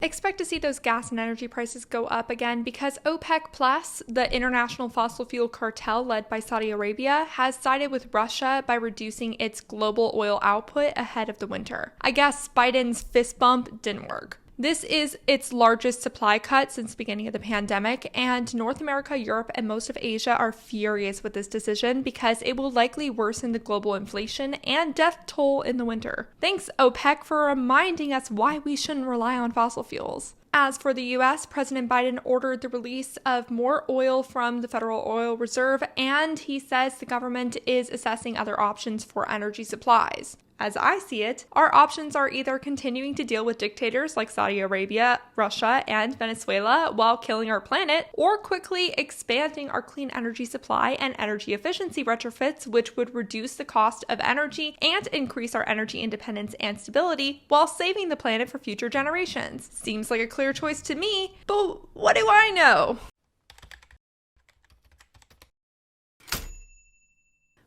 Expect to see those gas and energy prices go up again because OPEC Plus, the international fossil fuel cartel led by Saudi Arabia, has sided with Russia by reducing its global oil output ahead of the winter. I guess Biden's fist bump didn't work. This is its largest supply cut since the beginning of the pandemic, and North America, Europe, and most of Asia are furious with this decision because it will likely worsen the global inflation and death toll in the winter. Thanks, OPEC, for reminding us why we shouldn't rely on fossil fuels. As for the U.S., President Biden ordered the release of more oil from the Federal Oil Reserve, and he says the government is assessing other options for energy supplies. As I see it, our options are either continuing to deal with dictators like Saudi Arabia, Russia, and Venezuela while killing our planet, or quickly expanding our clean energy supply and energy efficiency retrofits, which would reduce the cost of energy and increase our energy independence and stability while saving the planet for future generations. Seems like a clear choice to me, but what do I know?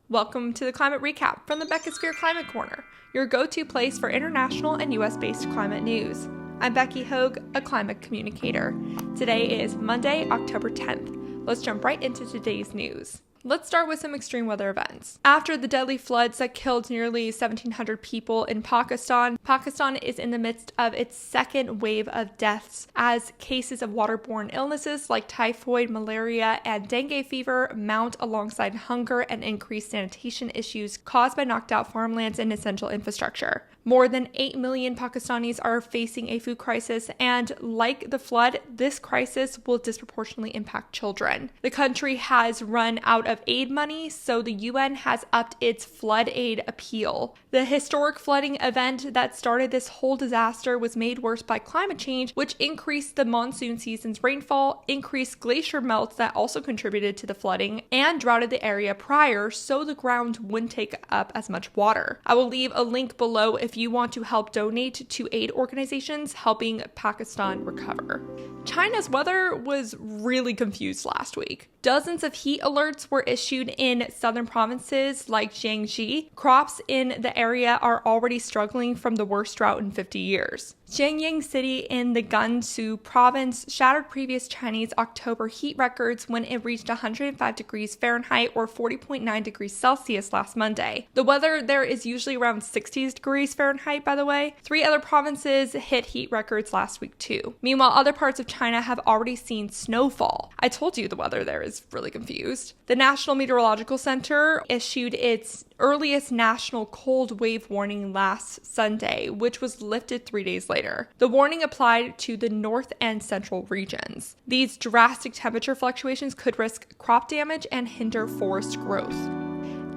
Welcome to the Climate Recap from the Beckosphere Climate Corner, your go-to place for international and US-based climate news. I'm Becky Hogue, a climate communicator. Today is Monday, October 10th. Let's jump right into today's news. Let's start with some extreme weather events. After the deadly floods that killed nearly 1,700 people in Pakistan, Pakistan is in the midst of its second wave of deaths as cases of waterborne illnesses like typhoid, malaria, and dengue fever mount alongside hunger and increased sanitation issues caused by knocked out farmlands and essential infrastructure. More than 8 million Pakistanis are facing a food crisis, and like the flood, this crisis will disproportionately impact children. The country has run out of aid money, so the UN has upped its flood aid appeal. The historic flooding event that started this whole disaster was made worse by climate change, which increased the monsoon season's rainfall, increased glacier melts that also contributed to the flooding, and droughted the area prior so the ground wouldn't take up as much water. I will leave a link below if you want to help donate to aid organizations helping Pakistan recover. China's weather was really confused last week. Dozens of heat alerts were issued in southern provinces like Jiangxi. Crops in the area are already struggling from the worst drought in 50 years. Jianying City in the Gansu province shattered previous Chinese October heat records when it reached 105 degrees Fahrenheit or 40.9 degrees Celsius last Monday. The weather there is usually around 60 degrees Fahrenheit, by the way. 3 other provinces hit heat records last week too. Meanwhile, other parts of China have already seen snowfall. I told you the weather there is really confused. The National Meteorological Center issued its earliest national cold wave warning last Sunday, which was lifted 3 days later. The warning applied to the north and central regions. These drastic temperature fluctuations could risk crop damage and hinder forest growth.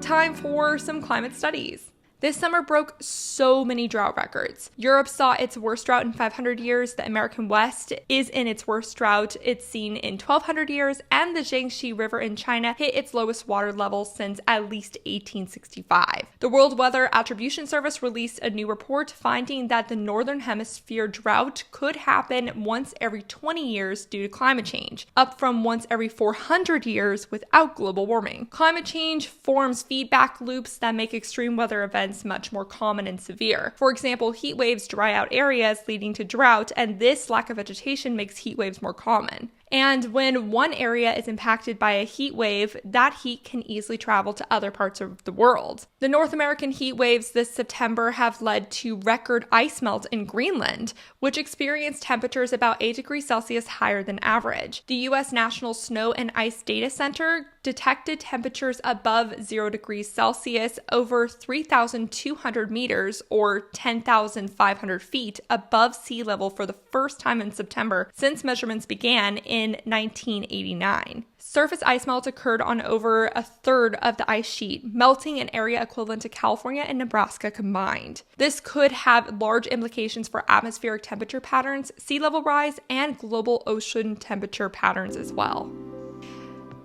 Time for some climate studies. This summer broke so many drought records. Europe saw its worst drought in 500 years, the American West is in its worst drought it's seen in 1,200 years, and the Jiangxi River in China hit its lowest water level since at least 1865. The World Weather Attribution Service released a new report finding that the Northern Hemisphere drought could happen once every 20 years due to climate change, up from once every 400 years without global warming. Climate change forms feedback loops that make extreme weather events much more common and severe. For example, heat waves dry out areas leading to drought, and this lack of vegetation makes heat waves more common. And when one area is impacted by a heat wave, that heat can easily travel to other parts of the world. The North American heat waves this September have led to record ice melt in Greenland, which experienced temperatures about 8 degrees Celsius higher than average. The U.S. National Snow and Ice Data Center detected temperatures above 0 degrees Celsius over 3,200 meters or 10,500 feet above sea level for the first time in September since measurements began in 1989. Surface ice melt occurred on over a third of the ice sheet, melting an area equivalent to California and Nebraska combined. This could have large implications for atmospheric temperature patterns, sea level rise, and global ocean temperature patterns as well.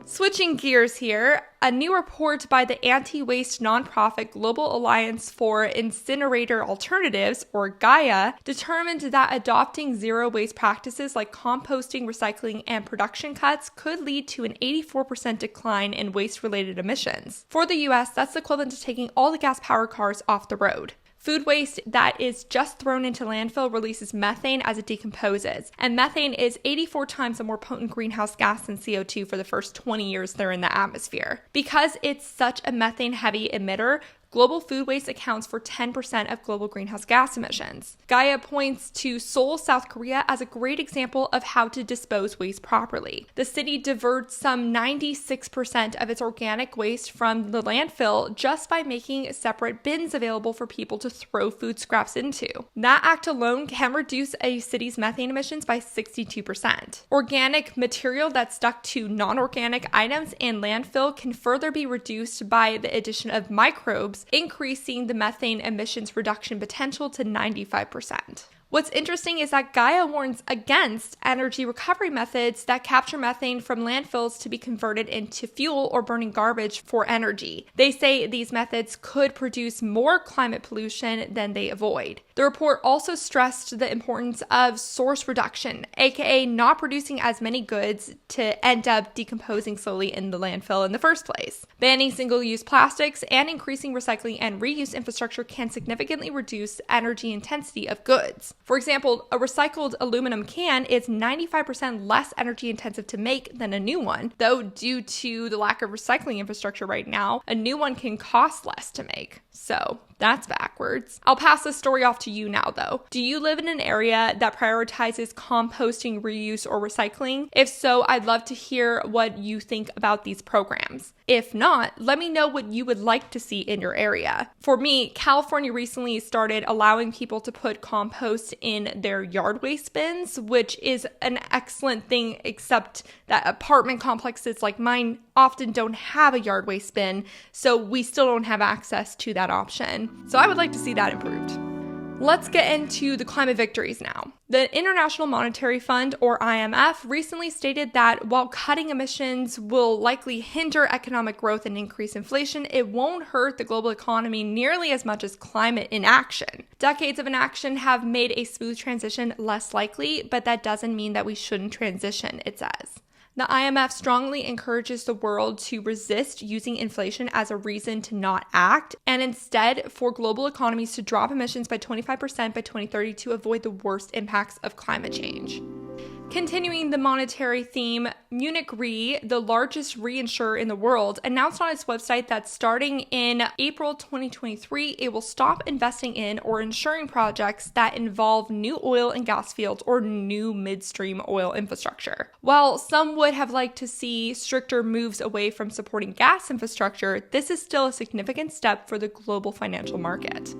Switching gears here, a new report by the anti-waste nonprofit Global Alliance for Incinerator Alternatives, or GAIA, determined that adopting zero-waste practices like composting, recycling, and production cuts could lead to an 84% decline in waste-related emissions. For the US, that's equivalent to taking all the gas-powered cars off the road. Food waste that is just thrown into landfill releases methane as it decomposes, and methane is 84 times a more potent greenhouse gas than CO2 for the first 20 years they're in the atmosphere. Because it's such a methane-heavy emitter, global food waste accounts for 10% of global greenhouse gas emissions. Gaia points to Seoul, South Korea as a great example of how to dispose waste properly. The city diverts some 96% of its organic waste from the landfill just by making separate bins available for people to throw food scraps into. That act alone can reduce a city's methane emissions by 62%. Organic material that's stuck to non-organic items in landfill can further be reduced by the addition of microbes, increasing the methane emissions reduction potential to 95%. What's interesting is that Gaia warns against energy recovery methods that capture methane from landfills to be converted into fuel or burning garbage for energy. They say these methods could produce more climate pollution than they avoid. The report also stressed the importance of source reduction, aka not producing as many goods to end up decomposing slowly in the landfill in the first place. Banning single-use plastics and increasing recycling and reuse infrastructure can significantly reduce energy intensity of goods. For example, a recycled aluminum can is 95% less energy intensive to make than a new one, though due to the lack of recycling infrastructure right now, a new one can cost less to make. So that's backwards. I'll pass this story off to you now, though. Do you live in an area that prioritizes composting, reuse, or recycling? If so, I'd love to hear what you think about these programs. If not, let me know what you would like to see in your area. For me, California recently started allowing people to put compost in their yard waste bins, which is an excellent thing, except that apartment complexes like mine often don't have a yard waste bin, so we still don't have access to that option. So I would like to see that improved. Let's get into the climate victories now. The International Monetary Fund, or IMF, recently stated that while cutting emissions will likely hinder economic growth and increase inflation, it won't hurt the global economy nearly as much as climate inaction. Decades of inaction have made a smooth transition less likely, but that doesn't mean that we shouldn't transition, it says. The IMF strongly encourages the world to resist using inflation as a reason to not act, and instead for global economies to drop emissions by 25% by 2030 to avoid the worst impacts of climate change. Continuing the monetary theme, Munich Re, the largest reinsurer in the world, announced on its website that starting in April 2023, it will stop investing in or insuring projects that involve new oil and gas fields or new midstream oil infrastructure. While some would have liked to see stricter moves away from supporting gas infrastructure, this is still a significant step for the global financial market.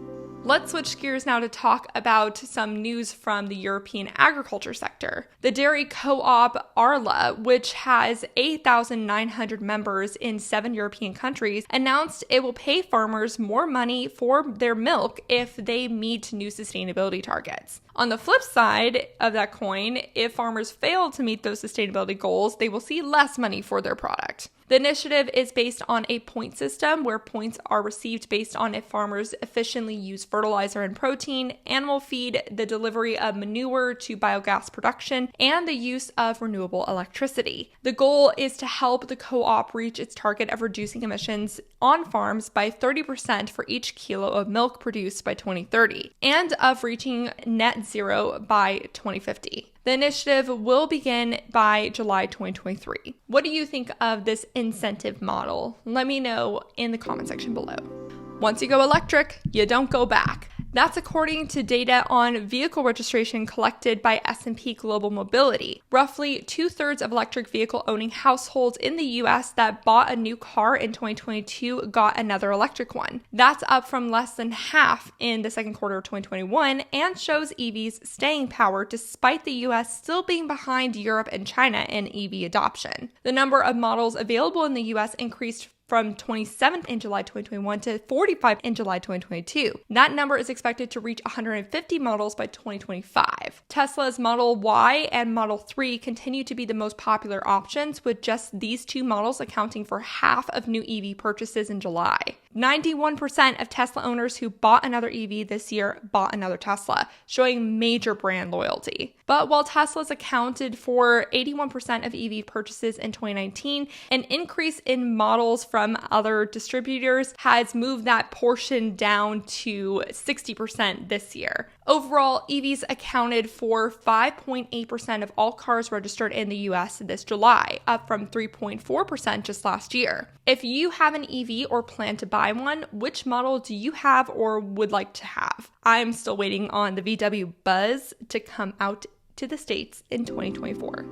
Let's switch gears now to talk about some news from the European agriculture sector. The dairy co-op Arla, which has 8,900 members in 7 European countries, announced it will pay farmers more money for their milk if they meet new sustainability targets. On the flip side of that coin, if farmers fail to meet those sustainability goals, they will see less money for their product. The initiative is based on a point system where points are received based on if farmers efficiently use fertilizer and protein, animal feed, the delivery of manure to biogas production, and the use of renewable electricity. The goal is to help the co-op reach its target of reducing emissions on farms by 30% for each kilo of milk produced by 2030, and of reaching net zero by 2050. The initiative will begin by July 2023. What do you think of this incentive model? Let me know in the comment section below. Once you go electric, you don't go back. That's according to data on vehicle registration collected by S&P Global Mobility. Roughly 2/3 of electric vehicle owning households in the US that bought a new car in 2022 got another electric one. That's up from less than half in the second quarter of 2021 and shows EVs staying power despite the US still being behind Europe and China in EV adoption. The number of models available in the US increased from 27 in July 2021 to 45 in July 2022. That number is expected to reach 150 models by 2025. Tesla's Model Y and Model 3 continue to be the most popular options, with just these two models accounting for half of new EV purchases in July. 91% of Tesla owners who bought another EV this year bought another Tesla, showing major brand loyalty. But while Tesla's accounted for 81% of EV purchases in 2019, an increase in models from other distributors has moved that portion down to 60% this year. Overall, EVs accounted for 5.8% of all cars registered in the US this July, up from 3.4% just last year. If you have an EV or plan to buy one, which model do you have or would like to have? I'm still waiting on the VW Buzz to come out to the States in 2024.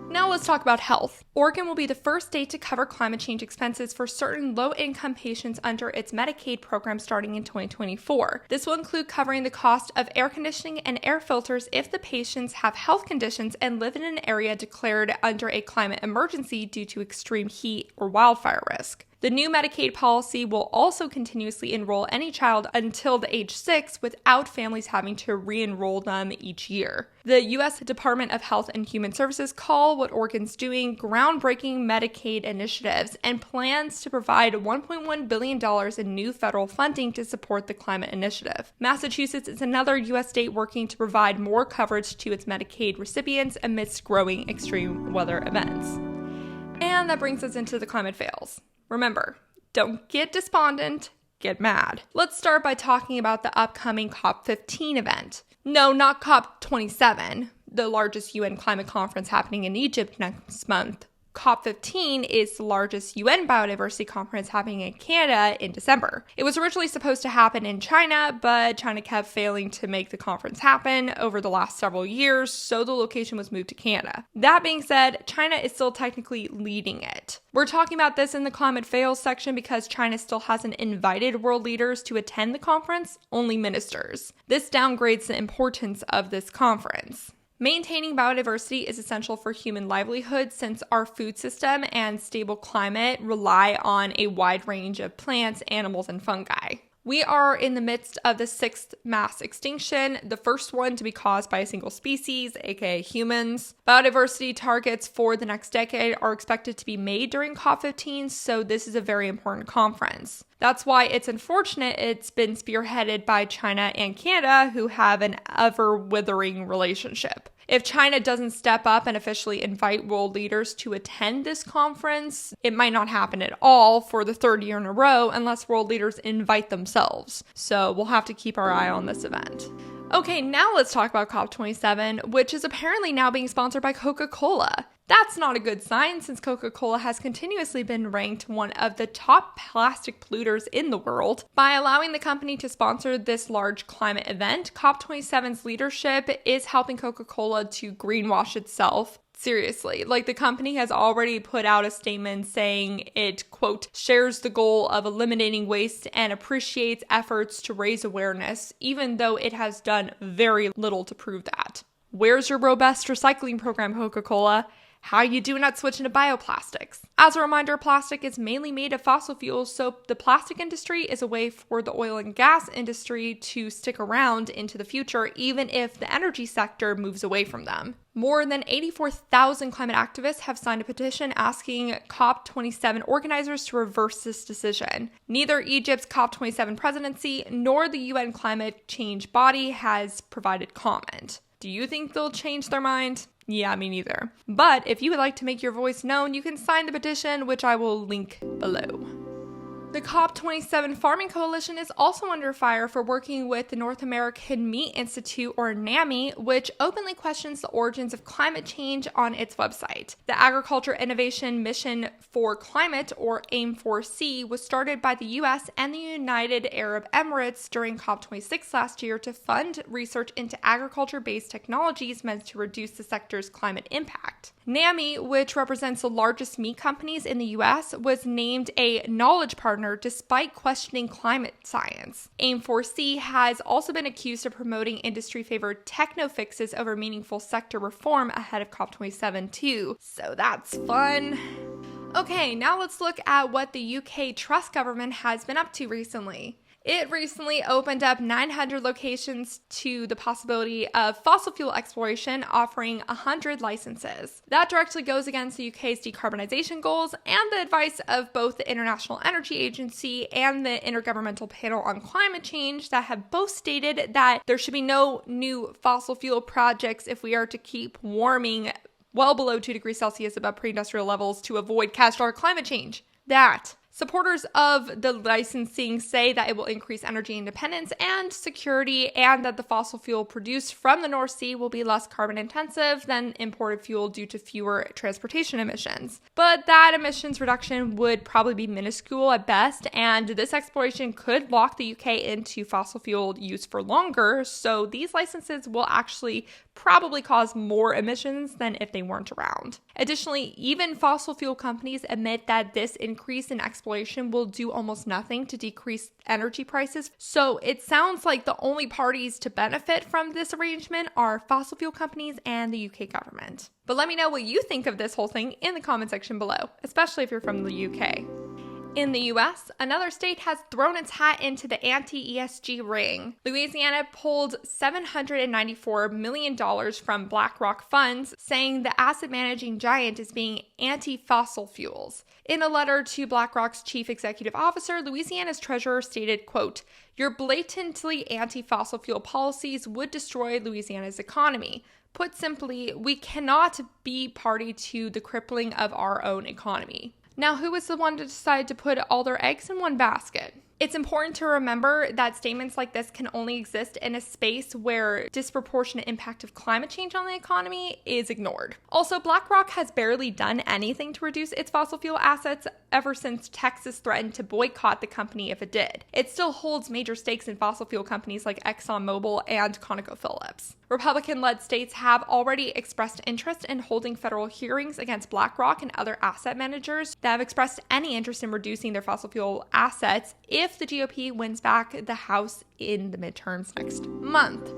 Now let's talk about health. Oregon will be the first state to cover climate change expenses for certain low-income patients under its Medicaid program starting in 2024. This will include covering the cost of air conditioning and air filters if the patients have health conditions and live in an area declared under a climate emergency due to extreme heat or wildfire risk. The new Medicaid policy will also continuously enroll any child until the age 6 without families having to re-enroll them each year. The U.S. Department of Health and Human Services call what Oregon's doing groundbreaking Medicaid initiatives and plans to provide $1.1 billion in new federal funding to support the climate initiative. Massachusetts is another U.S. state working to provide more coverage to its Medicaid recipients amidst growing extreme weather events. And that brings us into the climate fails. Remember, don't get despondent, get mad. Let's start by talking about the upcoming COP15 event. No, not COP27, the largest UN climate conference happening in Egypt next month. COP15 is the largest UN biodiversity conference happening in Canada in December. It was originally supposed to happen in China, but China kept failing to make the conference happen over the last several years, so the location was moved to Canada. That being said, China is still technically leading it. We're talking about this in the climate fails section because China still hasn't invited world leaders to attend the conference, only ministers. This downgrades the importance of this conference. Maintaining biodiversity is essential for human livelihood since our food system and stable climate rely on a wide range of plants, animals, and fungi. We are in the midst of the 6th mass extinction, the first one to be caused by a single species, aka humans. Biodiversity targets for the next decade are expected to be made during COP15, so this is a very important conference. That's why it's unfortunate it's been spearheaded by China and Canada, who have an ever-withering relationship. If China doesn't step up and officially invite world leaders to attend this conference, it might not happen at all for the 3rd year in a row unless world leaders invite themselves. So we'll have to keep our eye on this event. Okay, now let's talk about COP27, which is apparently now being sponsored by Coca-Cola. That's not a good sign since Coca-Cola has continuously been ranked one of the top plastic polluters in the world. By allowing the company to sponsor this large climate event, COP27's leadership is helping Coca-Cola to greenwash itself. Seriously, like the company has already put out a statement saying it, quote, shares the goal of eliminating waste and appreciates efforts to raise awareness, even though it has done very little to prove that. Where's your robust recycling program, Coca-Cola? How are you doing at switching to bioplastics? As a reminder, plastic is mainly made of fossil fuels, so the plastic industry is a way for the oil and gas industry to stick around into the future, even if the energy sector moves away from them. More than 84,000 climate activists have signed a petition asking COP27 organizers to reverse this decision. Neither Egypt's COP27 presidency nor the UN climate change body has provided comment. Do you think they'll change their mind? Yeah, me neither. But if you would like to make your voice known, you can sign the petition, which I will link below. The COP27 Farming Coalition is also under fire for working with the North American Meat Institute, or NAMI, which openly questions the origins of climate change on its website. The Agriculture Innovation Mission for Climate, or AIM4C, was started by the US and the United Arab Emirates during COP26 last year to fund research into agriculture-based technologies meant to reduce the sector's climate impact. NAMI, which represents the largest meat companies in the US, was named a knowledge partner despite questioning climate science. AIM4C has also been accused of promoting industry-favored techno fixes over meaningful sector reform ahead of COP27 too. So that's fun. Okay, now let's look at what the UK Truss government has been up to recently. It recently opened up 900 locations to the possibility of fossil fuel exploration, offering 100 licenses. That directly goes against the UK's decarbonization goals and the advice of both the International Energy Agency and the Intergovernmental Panel on Climate Change that have both stated that there should be no new fossil fuel projects if we are to keep warming well below 2 degrees Celsius above pre-industrial levels to avoid catastrophic climate change. Supporters of the licensing say that it will increase energy independence and security, and that the fossil fuel produced from the North Sea will be less carbon intensive than imported fuel due to fewer transportation emissions. But that emissions reduction would probably be minuscule at best, and this exploration could lock the UK into fossil fuel use for longer, so these licenses will actually probably cause more emissions than if they weren't around. Additionally, even fossil fuel companies admit that this increase in exploration will do almost nothing to decrease energy prices. So it sounds like the only parties to benefit from this arrangement are fossil fuel companies and the UK government. But let me know what you think of this whole thing in the comment section below, especially if you're from the UK. In the US, another state has thrown its hat into the anti-ESG ring. Louisiana pulled $794 million from BlackRock funds, saying the asset managing giant is being anti-fossil fuels. In a letter to BlackRock's chief executive officer, Louisiana's treasurer stated, quote, "Your blatantly anti-fossil fuel policies would destroy Louisiana's economy. Put simply, we cannot be party to the crippling of our own economy." Now, who was the one to decide to put all their eggs in one basket? It's important to remember that statements like this can only exist in a space where disproportionate impact of climate change on the economy is ignored. Also, BlackRock has barely done anything to reduce its fossil fuel assets ever since Texas threatened to boycott the company if it did. It still holds major stakes in fossil fuel companies like ExxonMobil and ConocoPhillips. Republican-led states have already expressed interest in holding federal hearings against BlackRock and other asset managers that have expressed any interest in reducing their fossil fuel assets if the GOP wins back the House in the midterms next month.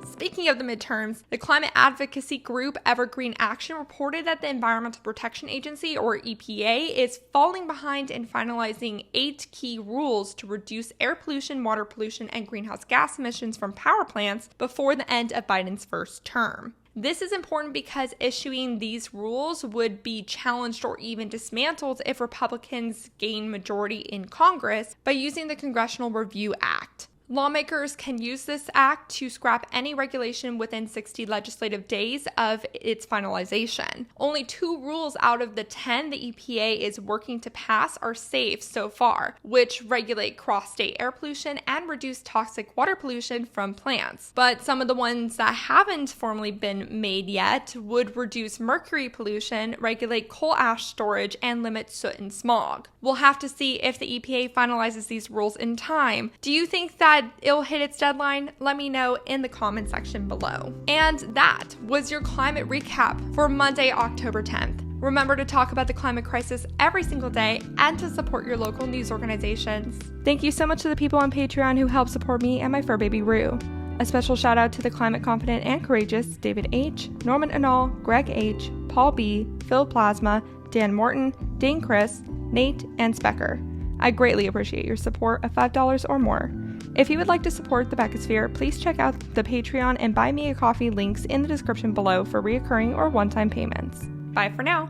Speaking of the midterms, the climate advocacy group Evergreen Action reported that the Environmental Protection Agency, or EPA, is falling behind in finalizing 8 key rules to reduce air pollution, water pollution, and greenhouse gas emissions from power plants before the end of Biden's first term. This is important because issuing these rules would be challenged or even dismantled if Republicans gain majority in Congress by using the Congressional Review Act. Lawmakers can use this act to scrap any regulation within 60 legislative days of its finalization. Only 2 rules out of the 10 the EPA is working to pass are safe so far, which regulate cross-state air pollution and reduce toxic water pollution from plants. But some of the ones that haven't formally been made yet would reduce mercury pollution, regulate coal ash storage, and limit soot and smog. We'll have to see if the EPA finalizes these rules in time. Do you think that it'll hit its deadline? Let me know in the comment section below. And that was your climate recap for Monday, October 10th. Remember to talk about the climate crisis every single day and to support your local news organizations. Thank you so much to the people on Patreon who help support me and my fur baby Rue. A special shout out to the climate confident and courageous David H., Norman Anal, Greg H., Paul B., Phil Plasma, Dan Morton, Dane Chris, Nate, and Specker. I greatly appreciate your support of $5 or more. If you would like to support the Beckosphere, please check out the Patreon and Buy Me a Coffee links in the description below for reoccurring or one-time payments. Bye for now.